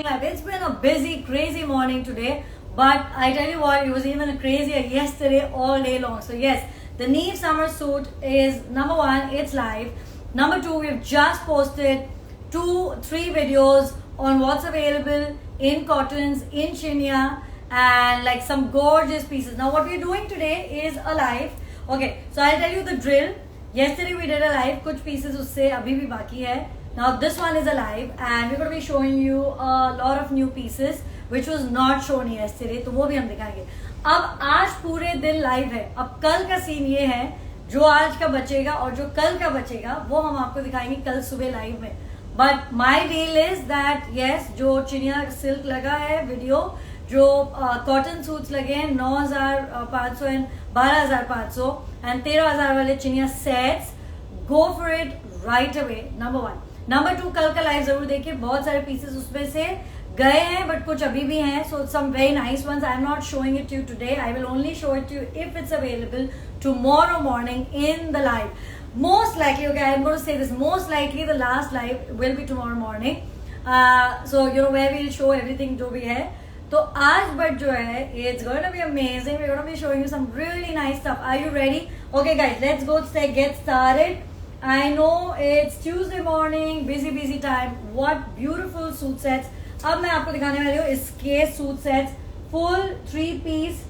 going live. It's been a busy, crazy morning today, but I tell you what, it was even crazier yesterday all day long. So yes, the Neve summer suit is number one, it's live. Number two, we've just posted 2-3 videos on what's available in cottons, in chinia, and like some gorgeous pieces. Now what we're doing today is a live. Okay, so I'll tell you the drill. Yesterday we did a live, कुछ pieces उससे अभी भी बाकी है. Now this one is a live and we're going to be showing you a lot of new pieces which was not shown yesterday, तो वो भी हम दिखाएंगे. अब आज पूरे दिन live है. अब कल का सीन ये है, जो आज का बचेगा और जो कल का बचेगा वो हम आपको दिखाएंगे कल सुबह लाइव में. But my deal is that yes, जो चिनिया सिल्क लगा है वीडियो, जो कॉटन सूट्स लगे हैं 9,500 एंड 12,500 एंड 13,000 वाले चिनिया sets, go for it right away. Number one. Number two, कल का लाइव जरूर देखिए, बहुत सारे पीसेस उसमें से गए हैं बट कुछ अभी भी हैं. So some very nice ones. I am not showing it you today, I will only show it you if it's available tomorrow morning in the live. Most likely, okay, I'm going to say this, most likely the last live will be tomorrow morning. So you know where we'll show everything जो भी है. तो आज but जो है, it's going to be amazing. We're going to be showing you some really nice stuff. Are you ready? Okay guys, let's go get started. I know it's Tuesday morning, busy time. What beautiful suit sets. अब मैं आपको दिखाने वाली हूँ इसके suit sets, full 3-piece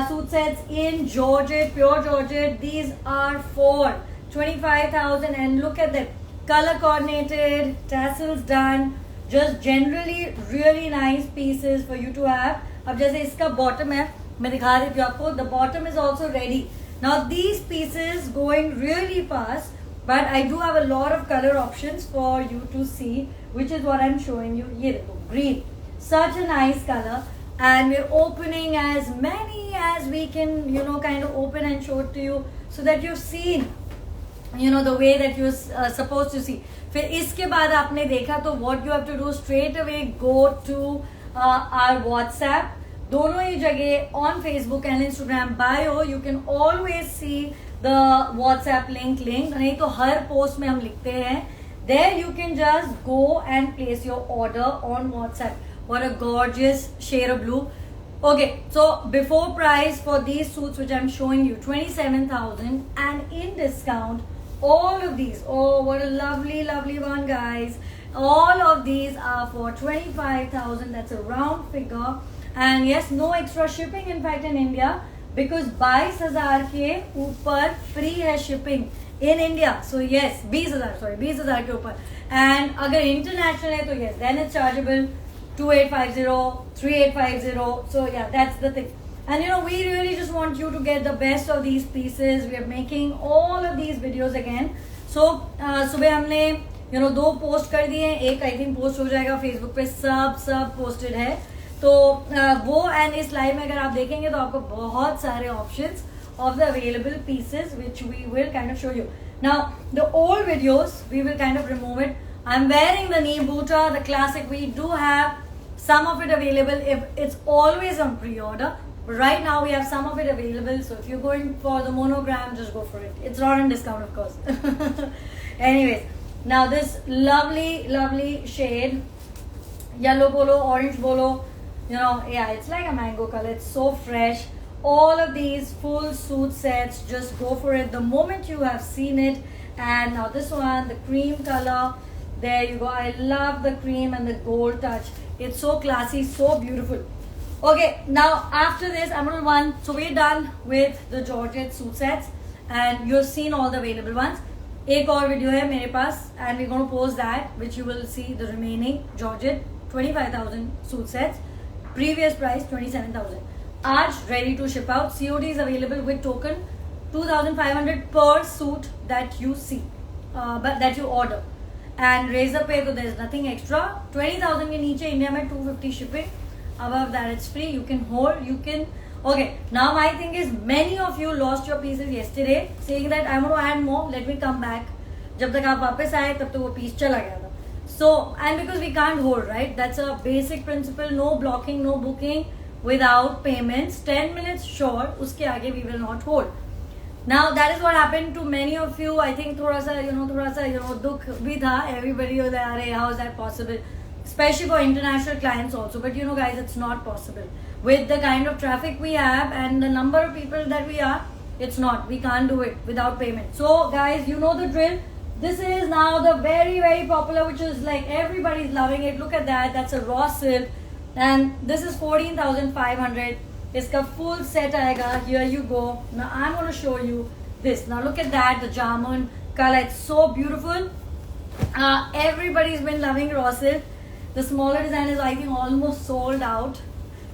suit sets in Georgette, pure Georgette. These are for 25,000 and look at them, color coordinated, tassels done, just generally really nice pieces for you to have. अब जैसे इसका bottom है, मैं दिखा देती हूँ आपको. The bottom is also ready. Now these pieces going really fast, but I do have a lot of color options for you to see, which is what I'm showing you. ये देखो, green, such a nice color. And we're opening as many as we can, you know, kind of open and show it to you so that you've seen, you know, the way that you're supposed to see. फिर इसके बाद आपने देखा तो what you have to do, straight away go to our WhatsApp. दोनों ही जगह on Facebook and Instagram bio you can always see the WhatsApp link. नहीं तो हर post में हम लिखते हैं. There you can just go and place your order on WhatsApp. What a gorgeous shade of blue. Okay, so before price for these suits which I'm showing you, 27,000, and in discount all of these, oh what a lovely one guys, all of these are for 25,000. That's a round figure, and yes, no extra shipping in fact in India, because 22,000 के ऊपर free है shipping in India. So yes, 20,000 के ऊपर, and अगर international है तो yes, then it's chargeable 2850, 3850. So yeah, that's the thing. And you know, we really just want you to get the best of these pieces. We are making all of these videos again. So सुबह हमने you know 2 post कर दिए हैं, एक I think post हो जाएगा Facebook पे, सब पोस्टेड है. तो वो एंड इस लाइव में अगर आप देखेंगे तो आपको बहुत सारे options of the available pieces which we will kind of show you. Now the old videos we will kind of remove it. I'm wearing the knee booter, the classic. We do have some of it available. If it's always on pre-order, but right now we have some of it available. So if you're going for the monogram, just go for it. It's not on discount, of course. Anyways, now this lovely shade, yellow polo, orange polo. You know, yeah, it's like a mango color. It's so fresh. All of these full suit sets, just go for it the moment you have seen it. And now this one, the cream color. There you go. I love the cream and the gold touch. It's so classy, so beautiful. Okay, now after this, I'm going to run. So we're done with the Georgette suit sets, and you've seen all the available ones. एक और video है मेरे पास, and we're going to post that, which you will see the remaining Georgette 25,000 suit sets. Previous price 27,000. आज ready to ship out. COD is available with token 2,500 per suit that you see, but that you order. And razor pay, so there is nothing extra. 20,000 के नीचे India में 250 shipping. Above that it's free. You can hold, you can. Okay, now my thing is, many of you lost your pieces yesterday, saying that I'm going to add more. Let me come back. जब तक आप वापस आए तब तो वो piece चला गया था. So, and because we can't hold, right? That's a basic principle. No blocking, no booking without payments. 10 minutes short, उसके आगे we will not hold. Now that is what happened to many of you. I think थोड़ा सा दुख भी था. Everybody was like, अरे how is that possible? especially for international clients also. But you know guys, it's not possible with the kind of traffic we have and the number of people that we are. It's not, we can't do it without payment. So guys, you know the drill. This is now the very very popular, which is like everybody's loving it. Look at that, that's a raw silk, and this is 14,500. Iska full set aega. Here you go. Now I'm going to show you this. Now look at that, the jamun color, it's so beautiful. Everybody's been loving raw silk. The smaller design is I think almost sold out.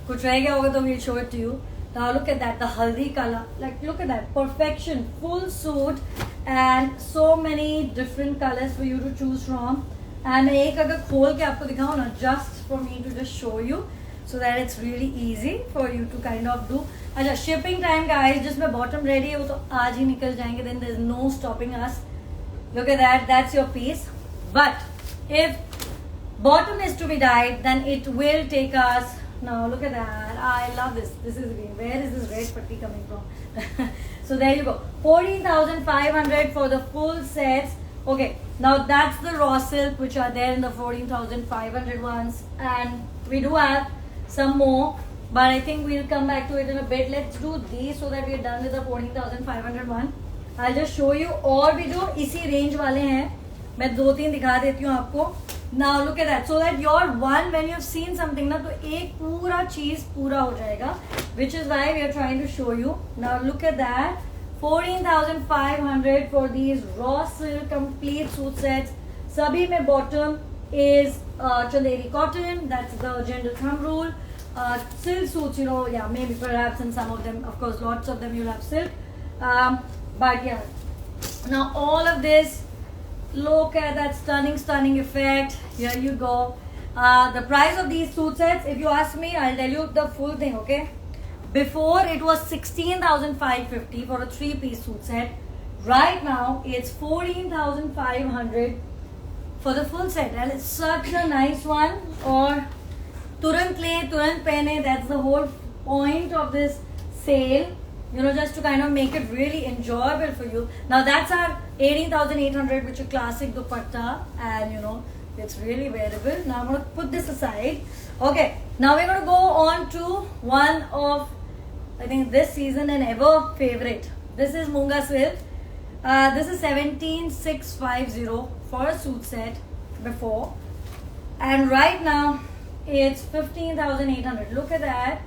Kuch reh gaya hoga to we'll show it to you. Now look at that, the haldi color, like look at that, perfection, full suit, and so many different colors for you to choose from. And ek agar khol ke aapko dikhao na, just for me to just show you, so that it's really easy for you to kind of do. Acha, shipping time guys, jisme bottom ready hai wo to aaj hi nikal jayenge, then there's no stopping us. Look at that, that's your piece. But if bottom is to be dyed, then it will take us. Now look at that, I love this. This is green. Where is this red putty coming from? So there you go, 14,500 for the full sets. Okay, now that's the raw silk which are there in the 14,500 ones, and we do have some more, but I think we'll come back to it in a bit. Let's do these so that we're done with the 14,500 one. I'll just show you और भी जो इसी range वाले हैं, मैं 2-3 दिखा देती हूँ आपको. Now look at that, so that your one, when you've seen something ना, तो एक पूरा चीज पूरा हो जाएगा, which is why we are trying to show you. Now look at that, 14,500 for these raw silk complete suit sets. Sabhi mein bottom is Chanderi cotton, that's the general thumb rule. Silk suits, you know, yeah, maybe perhaps in some of them, of course, lots of them you'll have silk. But yeah, now all of this, look at that stunning effect. Here you go. The price of these suit sets, if you ask me, I'll tell you the full thing, okay? Before it was 16,550 for a 3-piece suit set. Right now it's 14,500 for the full set, and it's such a nice one. Or turant le, turant pehne, that's the whole point of this sale. You know, just to kind of make it really enjoyable for you. Now that's our 18,800, which is classic dupatta, and you know, it's really wearable. Now I'm going to put this aside. Okay, now we're going to go on to one of, I think, this season and ever favorite. This is Munga silk. This is 17,650 for a suit set before, and right now it's 15,800. Look at that.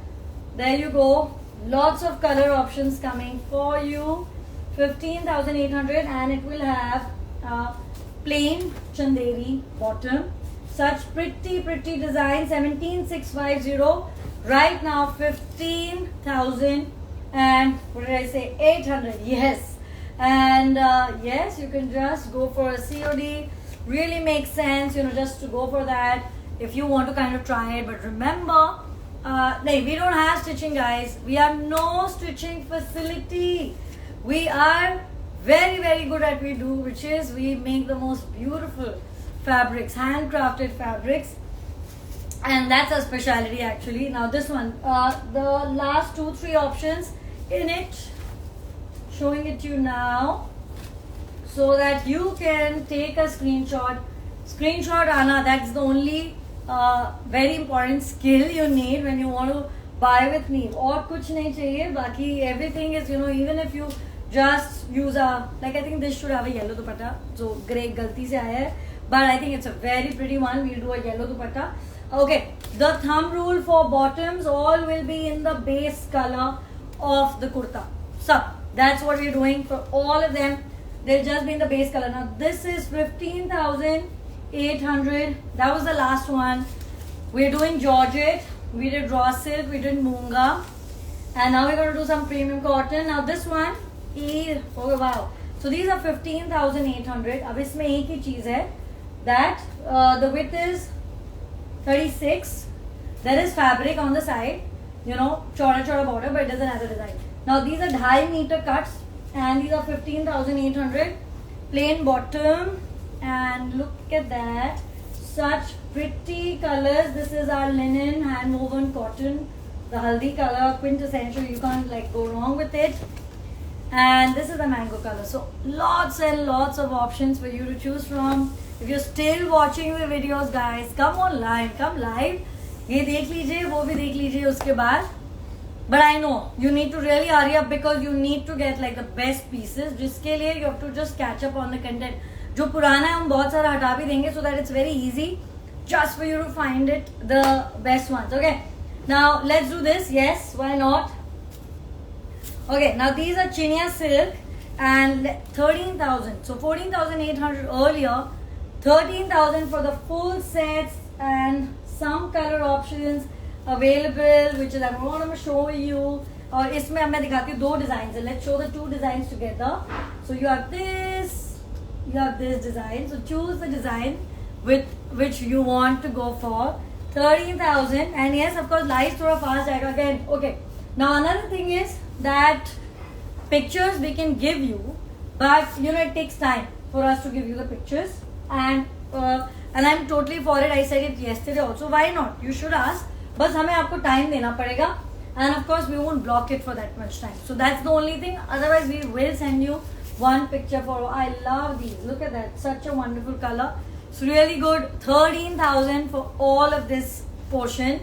There you go. Lots of color options coming for you. 15,800, and it will have a plain Chanderi bottom. Such pretty design. 17,650. Right now 15,000 and what did I say? 800. Yes, and yes, you can just go for a COD. Really makes sense, you know, just to go for that if you want to kind of try it. But remember, we don't have stitching, guys. We have no stitching facility. We are very good at what we do, which is we make the most beautiful fabrics, handcrafted fabrics, and that's our specialty actually. Now this one, the last 2-3 options in it, showing it to you now so that you can take a screenshot. Anna, that's the only very important skill you need when you want to buy with me. और कुछ नहीं चाहिए, बाकी everything is, you know, even if you just use a, like I think this should have a yellow dupatta, so grey गलती से आया है, but I think it's a very pretty one. We'll do a yellow dupatta. Okay, the thumb rule for bottoms, all will be in the base color of the kurta. So that's what we're doing for all of them. They'll just be in the base color. Now this is 15,800. That was the last one. We're doing Georgette, we did raw silk, we did Munga, and now we're going to do some premium cotton. Now this one is, oh wow, so these are 15,800. अब इसमें एक ही चीज है that the width is 36. There is fabric on the side, you know, chora border, but it doesn't have the design. Now these are 2.5 meter cuts, and these are 15,800. Plain bottom, and look at that, such pretty colors. This is our linen hand woven cotton, the haldi color, quintessential, you can't like go wrong with it. And this is the mango color. So lots and lots of options for you to choose from. If you're still watching the videos, guys, come online, come live. ये देख लीजिए, वो भी देख लीजिए उसके बाद. But I know you need to really hurry up because you need to get like the best pieces. जिसके लिए you have to just catch up on the content. जो पुराना है हम बहुत सारा हटा भी देंगे so that it's very easy just for you to find it the best ones. Okay, now let's do this. Yes, why not? Okay, now these are Chinia silk and 13,000. So 14,800 earlier, 13,000 for the full sets and some color options available, which is I'm going to show you. और इसमें अब मैं दिखाती हूँ दो designs. Let's show the two designs together. So you have this, you have this design. So choose the design with which you want to go for. 13,000 and yes, of course, live थोड़ा fast जाएगा again. Okay. Now another thing is that pictures we can give you, but you know it takes time for us to give you the pictures, and I'm totally for it. I said it yesterday also. Why not? You should ask. बस हमें आपको time देना पड़ेगा, and of course we won't block it for that much time. So that's the only thing. Otherwise we will send you one picture for. I love these. Look at that. Such a wonderful color. It's really good. 13,000 for all of this portion.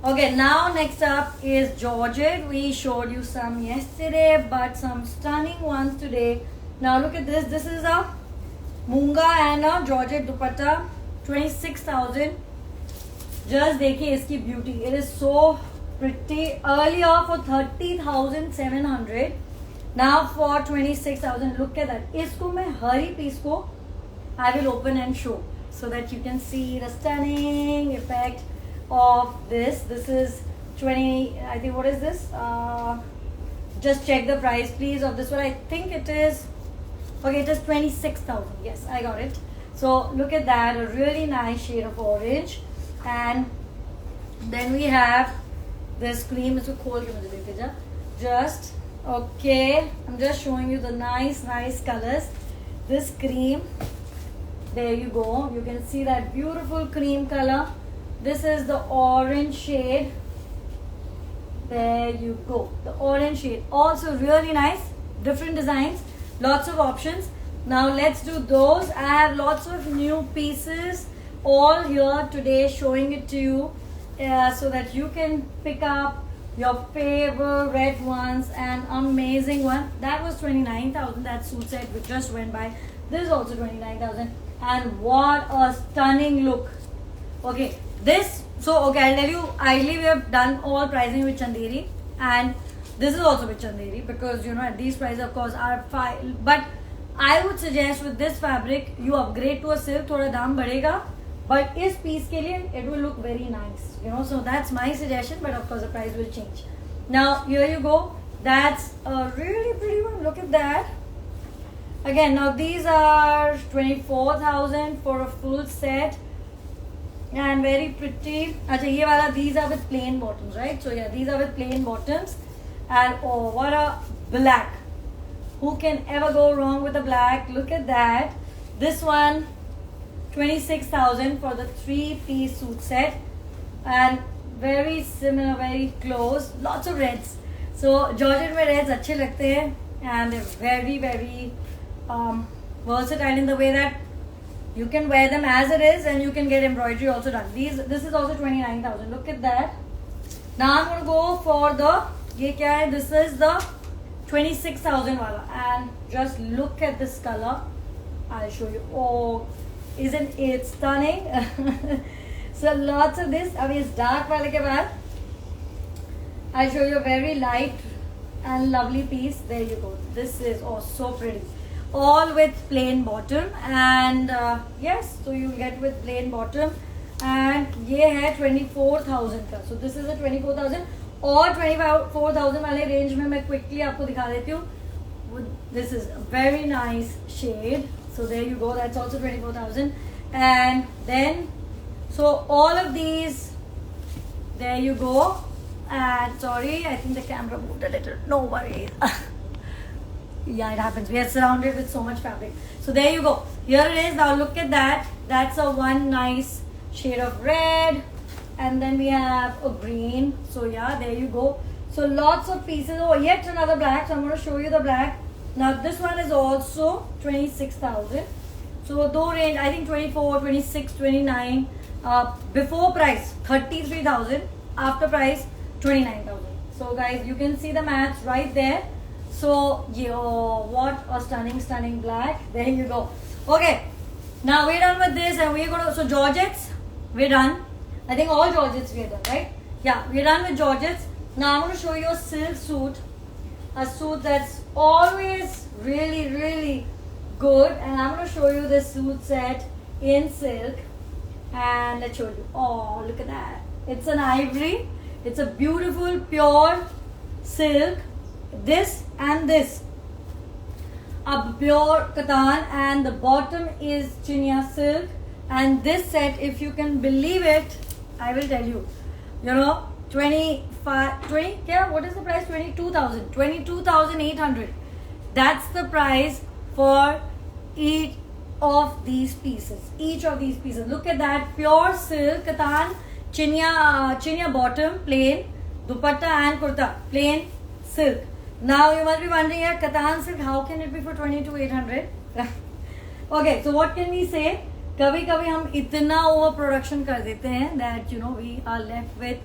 Okay, now next up is Georgette. We showed you some yesterday, but some stunning ones today. Now look at this. This is a Munga and a Georgette dupatta. 26,000. Just देखिए इसकी beauty. It is so pretty. Earlier for 30,700. Now for 26,000. Look at that. इसको मैं हर ही piece को I will open and show so that you can see the stunning effect of this. This is 20. I think what is this? Just check the price, please, of this one. I think it is. Okay, it is 26,000. Yes, I got it. So look at that. A really nice shade of orange, and then we have this cream. It's a just okay. I'm just showing you the nice colors. This cream. There you go. You can see that beautiful cream color. This is the orange shade. There you go. The orange shade. Also really nice. Different designs. Lots of options. Now let's do those. I have lots of new pieces all here today showing it to you so that you can pick up your favorite ones. And amazing one. That was 29,000. That suit set which just went by. This is also 29,000. And what a stunning look. Okay, this, so okay, I'll tell you, ideally we have done all pricing with Chanderi, and this is also with Chanderi because you know at these prices of course are fine. But I would suggest with this fabric you upgrade to a silk, thoda daam badhega, but is piece ke liye it will look very nice, you know. So that's my suggestion, but of course the price will change. Now here you go. That's a really pretty one. Look at that. Again, now these are 24,000 for a full set and very pretty. Acha, ye wala, these are with plain bottoms, right? So yeah, these are with plain bottoms, and oh, what a black. Who can ever go wrong with a black? Look at that. This one, 26,000 for the 3-piece suit set, and very similar, very close. Lots of reds. So Georgette में reds अच्छे लगते हैं, and they're very versatile in the way that you can wear them as it is and you can get embroidery also done. This is also 29,000. Look at that. Now I'm going to go for the, ye kya hai? This is the 26,000 wala, and just look at this color. I'll show you. Oh, isn't it stunning? So lots of this. Abhi is dark wale ke baad I'll show you a very light and lovely piece. There you go. This is so pretty. All with plain bottom, and yes, so you get with plain bottom, and ये है 24,000 का. So this is a 24,000 और 24,000 वाले range में मैं quickly आपको दिखा देती हूँ. This is a very nice shade. So there you go. That's also 24,000, and then so all of these. There you go. And sorry, I think the camera moved a little. No worries. Yeah, it happens. We are surrounded with so much fabric. So there you go. Here it is. Now look at that. That's a one nice shade of red. And then we have a green. So yeah, there you go. So lots of pieces. Oh, yet another black. So I'm going to show you the black. Now this one is also 26,000. So So दो range, I think 24, 26, 29. Before price 33,000, after price 29,000. So guys, you can see the maths right there. So yo, what a stunning black. There you go. Okay, now we're done with this, and we're gonna, so Georgettes, we're done. I think all Georgettes we're done, right? Yeah, we're done with Georgettes. Now I'm going to show you a silk suit, a suit that's always really good, and I'm going to show you this suit set in silk. And let's show you. Oh, look at that. It's an ivory. It's a beautiful pure silk. This and this, a pure katan, and the bottom is chinia silk. And this set, if you can believe it, I will tell you, 20, yeah, what is the price? 22,800. That's the price for each of these pieces. Look at that, pure silk katan, chinia bottom, plain, dupatta and kurta, plain silk. Now you must be wondering, katan silk, how can it be for 22,800? Okay, so what can we say? कभी कभी हम इतना over production कर देते हैं that we are left with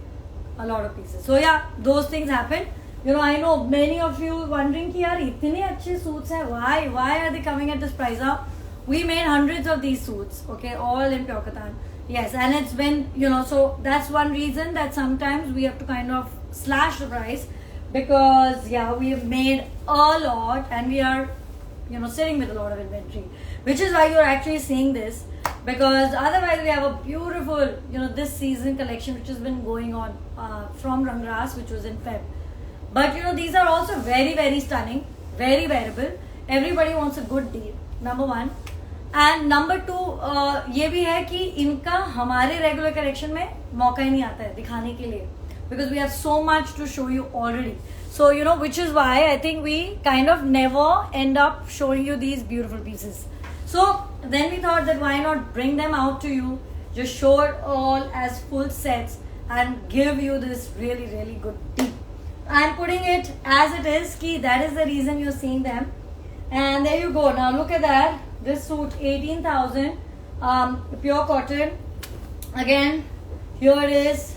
a lot of pieces. So yeah, those things happen. I know many of you wondering कि यार इतने अच्छे suits हैं, why are they coming at this price? Now we made hundreds of these suits, okay, all in pure katan. Yes, and it's been so that's one reason that sometimes we have to kind of slash the price, because yeah, we have made a lot and we are sitting with a lot of inventory, which is why you're actually seeing this, because otherwise we have a beautiful this season collection which has been going on from Rangras, which was in Feb. But these are also very stunning, very wearable. Everybody wants a good deal, number one. And number two, ये भी है कि इनका हमारे regular collection में मौका ही नहीं आता है दिखाने के लिए, because we have so much to show you already. So which is why I think we kind of never end up showing you these beautiful pieces. So then we thought that why not bring them out to you, just show it all as full sets and give you this really good deal. I'm putting it as it is, ki that is the reason you're seeing them. And there you go. Now look at that. This suit, 18,000, pure cotton. Again, here it is.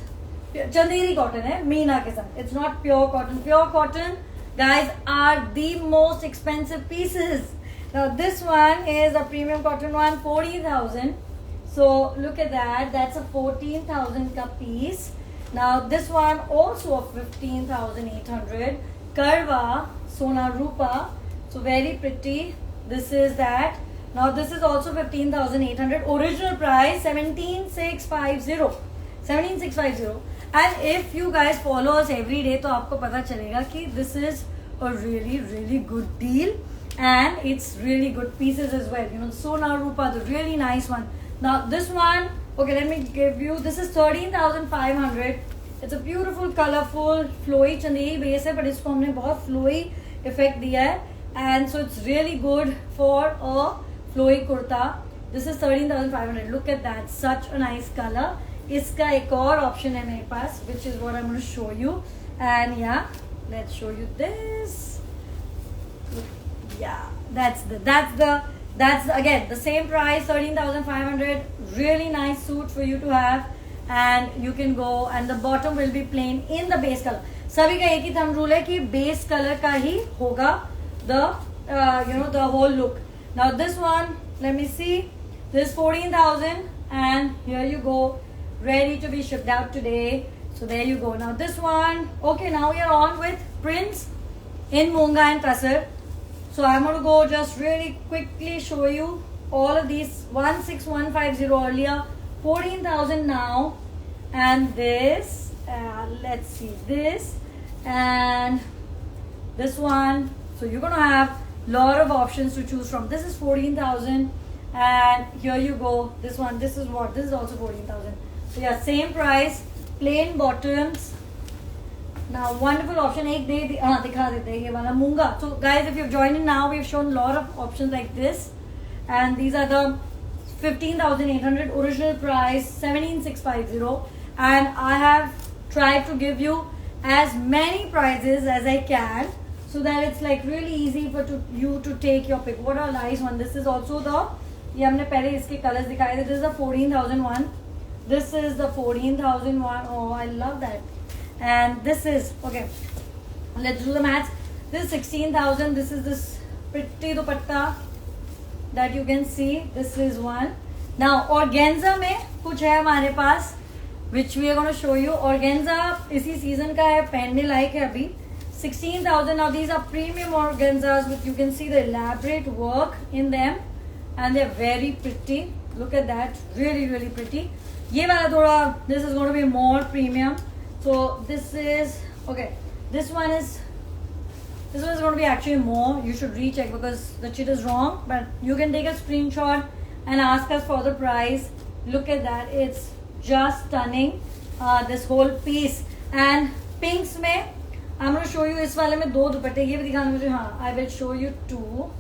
Chanderi cotton hai, Meena ke saath. It's not pure cotton. Pure cotton, guys, are the most expensive pieces. Now this one is a premium cotton one, 14,000. So look at that. That's a 14,000 ka piece. Now this one also of 15,800. Karwa, Sona Rupa. So very pretty. This is that. Now this is also 15,800. Original price 17,650. 17,650. And if you guys follow us every day, तो आपको पता चलेगा कि this is a really good deal, and it's really good pieces as well. Sona Rupa, the really nice one. Now this one, okay, let me give you. This is 13,500. It's a beautiful, colorful, flowy chanderi base है, but इसको हमने बहुत flowy effect दिया है, and so it's really good for a flowy kurta. This is 13,500. Look at that, such a nice color. इसका एक और option है मेरे पास, which is what I'm going to show you. And yeah, let's show you this. Yeah, that's again the same price, 13,500. Really nice suit for you to have, and you can go, and the bottom will be plain in the base color. सभी का एक ही thumb rule है कि base color का ही होगा the the whole look. Now this one, let me see. This is 14,000, and here you go, ready to be shipped out today. So there you go. Now this one, okay, now we are on with prints in Munga and Kasar. So I'm going to go just really quickly show you all of these. 16,150 earlier, 14,000 now, and this, let's see, this and this one. So you're going to have a lot of options to choose from. This is 14,000, and here you go. This one, this is what? This is also 14,000. So yeah, same price, plain bottoms. Now wonderful option. एक दे दिखा देते हैं ये वाला मूंगा. So guys, if you've joined in now, we've shown a lot of options like this, and these are the 15,800. Original price 17,650, and I have tried to give you as many prices as I can, so that it's like really easy for you to take your pick. What a nice one. This is also the ये हमने पहले इसके colours दिखाए थे. This is the 14,001. This is the 14,001. Oh, I love that. And this is, okay, let's do the maths. This is 16,000. This is this pretty dupatta that you can see. This is one. Now organza में कुछ है हमारे पास which we are going to show you. Organza इसी season का है, पहनने लायक है अभी. 16,000. Now these are premium organzas with, you can see the elaborate work in them and they're very pretty. Look at that, really really pretty. ये वाला थोड़ा, this is going to be more premium. So this is, okay, this one is going to be actually more. You should recheck because the chit is wrong, but you can take a screenshot and ask us for the price. Look at that, it's just stunning, this whole piece. And pinks में I'm going to show you, इस वाले में 2 दुपट्टे, ये भी दिखाना मुझे. हाँ, I will show you 2.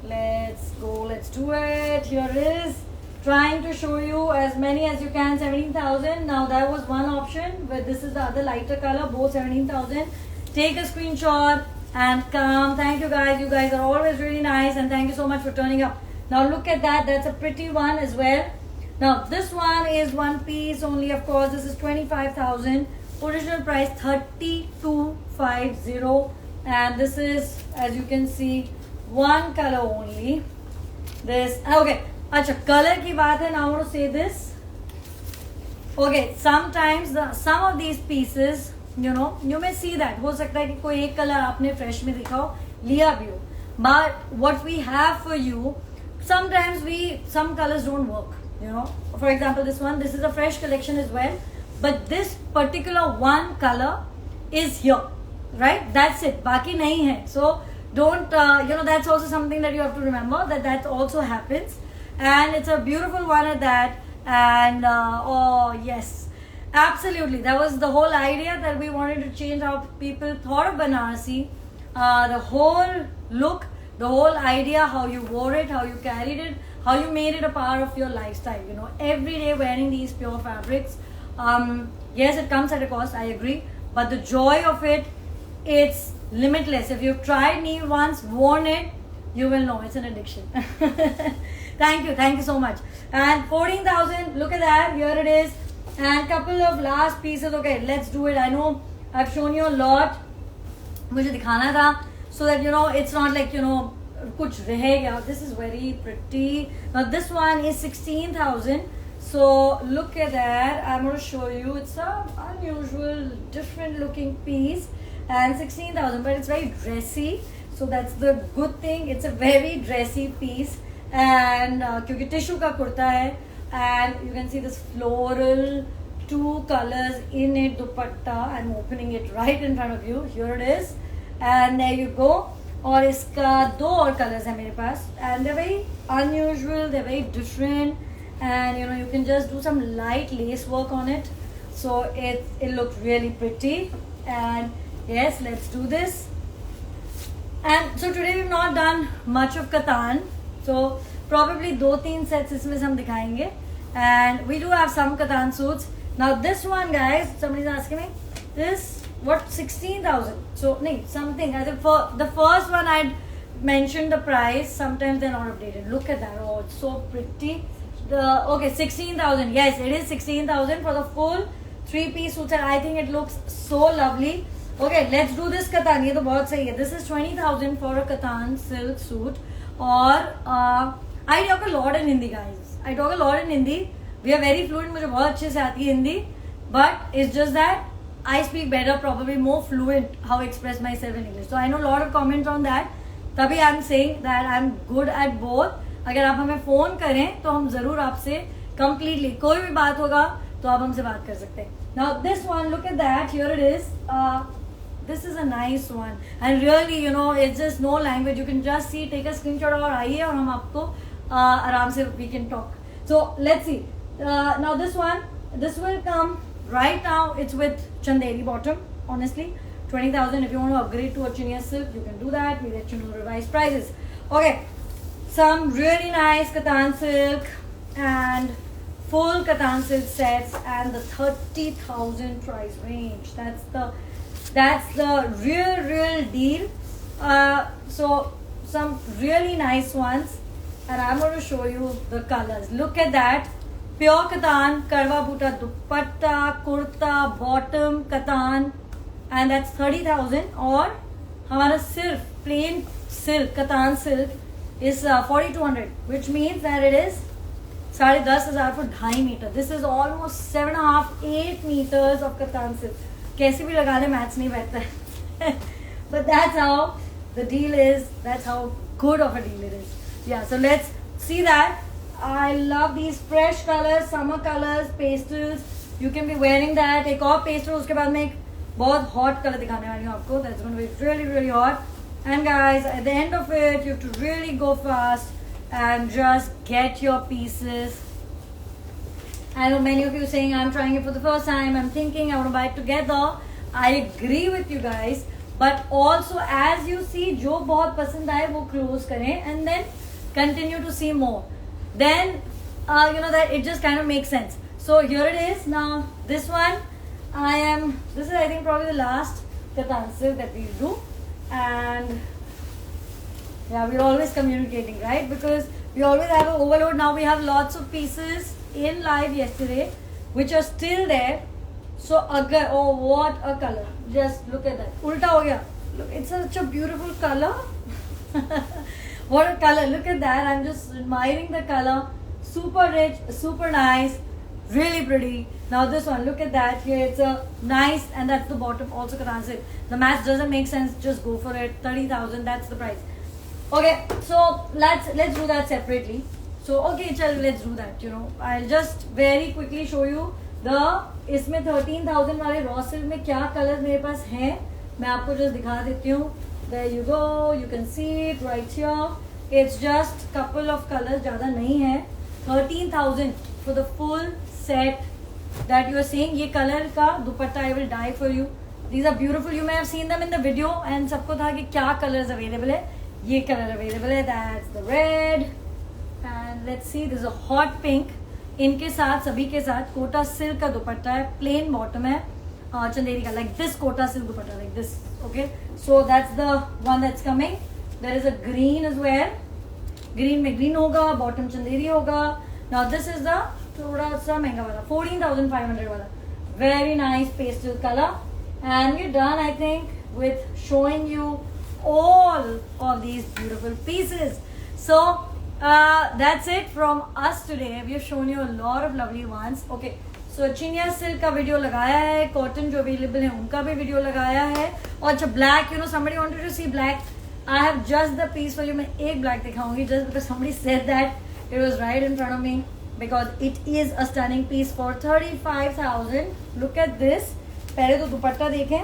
Let's go, let's do it. Here is, trying to show you as many as you can. 17,000. Now that was one option, but this is the other lighter color, both 17,000. Take a screenshot and come. Thank you guys. You guys are always really nice, and thank you so much for turning up. Now look at that. That's a pretty one as well. Now this one is one piece only. Of course, this is 25,000. Original price 3250, and this is, as you can see, one color only. This, okay. अच्छा, color की बात है. Now I want to say this. Okay, sometimes some of these pieces, you know, you may see that. हो सकता है कि कोई एक color आपने fresh में दिखाओ, लिया भी हो. But what we have for you, sometimes some colors don't work. You know, for example, this one. This is a fresh collection as well. But this particular one color is here, right? That's it. बाकी नहीं है. So don't, you know, that's also something that you have to remember, that also happens. And it's a beautiful one at that. And oh yes, absolutely, that was the whole idea, that we wanted to change how people thought of Banarasi. The whole look, the whole idea, how you wore it, how you carried it, how you made it a part of your lifestyle. You know, every day wearing these pure fabrics. Yes, it comes at a cost, I agree, but the joy of it, it's limitless. If you've tried Neil once, worn it, you will know it's an addiction. Thank you so much. And 14,000, look at that, here it is. And couple of last pieces. Okay, let's do it. I know I've shown you a lot, मुझे दिखाना था, so that you know it's not like, you know, कुछ रह गया. This is very pretty. Now this one is 16,000. So look at that. I'm going to show you. It's a unusual, different looking piece, and 16,000, but it's very dressy. So that's the good thing. It's a very dressy piece, and क्योंकि tissue का कुर्ता है, and you can see this floral 2 colors in it dupatta. I'm opening it right in front of you. Here it is, and there you go. और इसका 2 और colors है मेरे पास, and they're very unusual. They're very different. And you know, you can just do some light lace work on it, so it looks really pretty. And yes, let's do this. And so today we've not done much of katan, so probably 2-3 sets इसमें हम दिखाएंगे. And we do have some katan suits. Now this one, guys, somebody's asking me, this, what, 16,000? So no, something. I think for the first one I'd mentioned the price. Sometimes they're not updated. Look at that. Oh, it's so pretty. Okay, 16,000. Yes, it is 16,000 for the full 3-piece suit, and I think it looks so lovely. Okay, let's do this katan. ये तो बहुत सही है. This is 20,000 for a katan silk suit. और I talk a lot in Hindi, guys. I talk a lot in Hindi. We are very fluent. मुझे बहुत अच्छे से आती है Hindi. But it's just that I speak better, probably more fluent how I express myself in English. So I know a lot of comments on that. तभी I'm saying that I'm good at both. अगर आप हमें phone करें तो हम जरूर आपसे completely कोई भी बात होगा तो आप हमसे बात कर सकते हैं. Now this one, look at that. Here it is. This is a nice one, and really, you know, it's just no language. You can just see, take a screenshot और आइए और हम आपको आराम से we can talk. So let's see. Now this one, this will come right now. It's with Chanderi bottom. Honestly, 20,000. If you want to upgrade to a chiniya silk, you can do that. We let you know the revised prices. Okay. Some really nice katan silk and full katan silk sets, and the 30,000 price range. That's the real deal. So some really nice ones. and I'm going to show you the colors. Look at that. Pure katan, karwa boota dupatta, kurta, bottom katan, and that's 30,000. और हमारा सिर्फ plain silk, katan silk is 4,200, which means that it is 10,500 for 2.5 metre. This is almost 7.5-8 meters of katan silk. कैसे भी लगा ले maths नहीं बैठता है. But that's how the deal is. That's how good of a deal it is. Yeah, so let's see that. I love these fresh colors, summer colors, pastels. You can be wearing that. एक और pastel, उसके बाद में एक बहुत hot color दिखाने वाली हूँ आपको. That's going to be really, really hot. And guys, at the end of it, you have to really go fast and just get your pieces. I know many of you saying I'm trying it for the first time. I'm thinking I want to buy it together. I agree with you guys. But also, as you see, जो बहुत पसंद आए वो close करें and then continue to see more. Then you know that it just kind of makes sense. So here it is. Now this one, this is I think probably the last katan silk that we do, and yeah, we're always communicating, right? Because we always have an overload. Now we have lots of pieces in live yesterday which are still there. So agar, oh what a color, just look at that, ulta ho gaya. Look, it's such a beautiful color. What a color, look at that. I'm just admiring the color. Super rich, super nice, really pretty. Now this one, look at that. Here it's a nice, and that's the bottom, also katan silk. The math doesn't make sense, just go for it. 30,000, that's the price. Okay, so let's do that separately. So okay, chal, let's do that. You know, I'll just very quickly show you the इसमें 13,000 वाले raw silk में क्या colour मेरे पास हैं. मैं आपको just दिखा देती हूँ. There you go, you can see it right here. It's just couple of colors, ज़्यादा नहीं है. 13,000 for the full set that you are seeing. ये color का दुपट्टा I will dye for you. These are beautiful. You may have seen them in the video and सबको था कि क्या colors available है. ये color available है. That's the red. And let's see, this is a hot pink. इनके साथ सभी के साथ कोटा सिल्क का दुपट्टा है. Plain bottom है. चंदेरी का, like this Kota silk dupatta, like this. Okay, so that's the one that's coming. There is a green as well. Green में green होगा, bottom चंदेरी होगा. Now this is the थोड़ा सा महंगा वाला 14,500 वाला. Very nice pastel color. And we're done, I think, with showing you all of these beautiful pieces. So that's it from us today. We have shown you a lot of lovely ones. Okay. So Chiniya silk का video लगाया है, cotton जो available है उनका भी video लगाया है. और अच्छा black, you know somebody wanted to see black. I have just the piece for you. मैं एक black दिखाऊंगी just because somebody said that. It was right in front of me because it is a stunning piece for 35,000. Look at this. पहले तो दुपट्टा देखें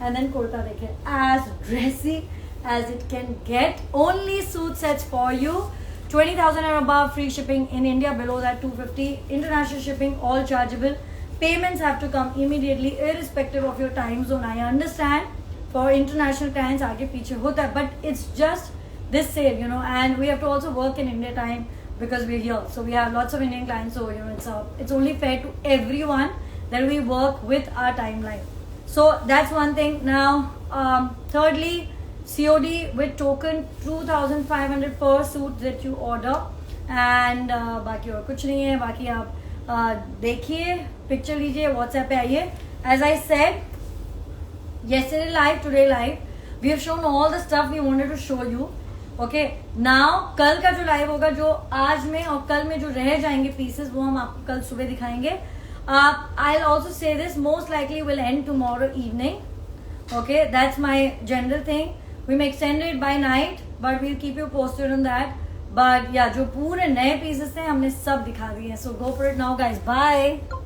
and then kurta देखें. As dressy as it can get. Only suit sets for you. 20,000 and above, free shipping. In India below that 250. International shipping, all chargeable. Payments have to come immediately irrespective of your time zone. I understand for international clients आगे पीछे होता है, but it's just this sale, you know, and we have to also work in India time because we're here. So we have lots of Indian clients, so you know it's only fair to everyone that we work with our timeline. So that's one thing. Now thirdly, COD with token 2,500 per suit that you order. And बाकी और कुछ नहीं है. बाकी आप देखिए, picture लीजिए, WhatsApp पे आइए. As I said, yesterday live, today live, we have shown all the stuff we wanted to show you. Okay, now कल का जो लाइव होगा, जो आज में और कल में जो रह जाएंगे पीसेस, वो हम आपको कल सुबह दिखाएंगे. I'll also say this, most likely will end tomorrow evening. Okay, that's my general thing. We may extend it by night, but we'll keep you posted on that. But yeah, जो पूरे नए pieces थे हमने सब दिखा दिए. So go for it now, guys. Bye.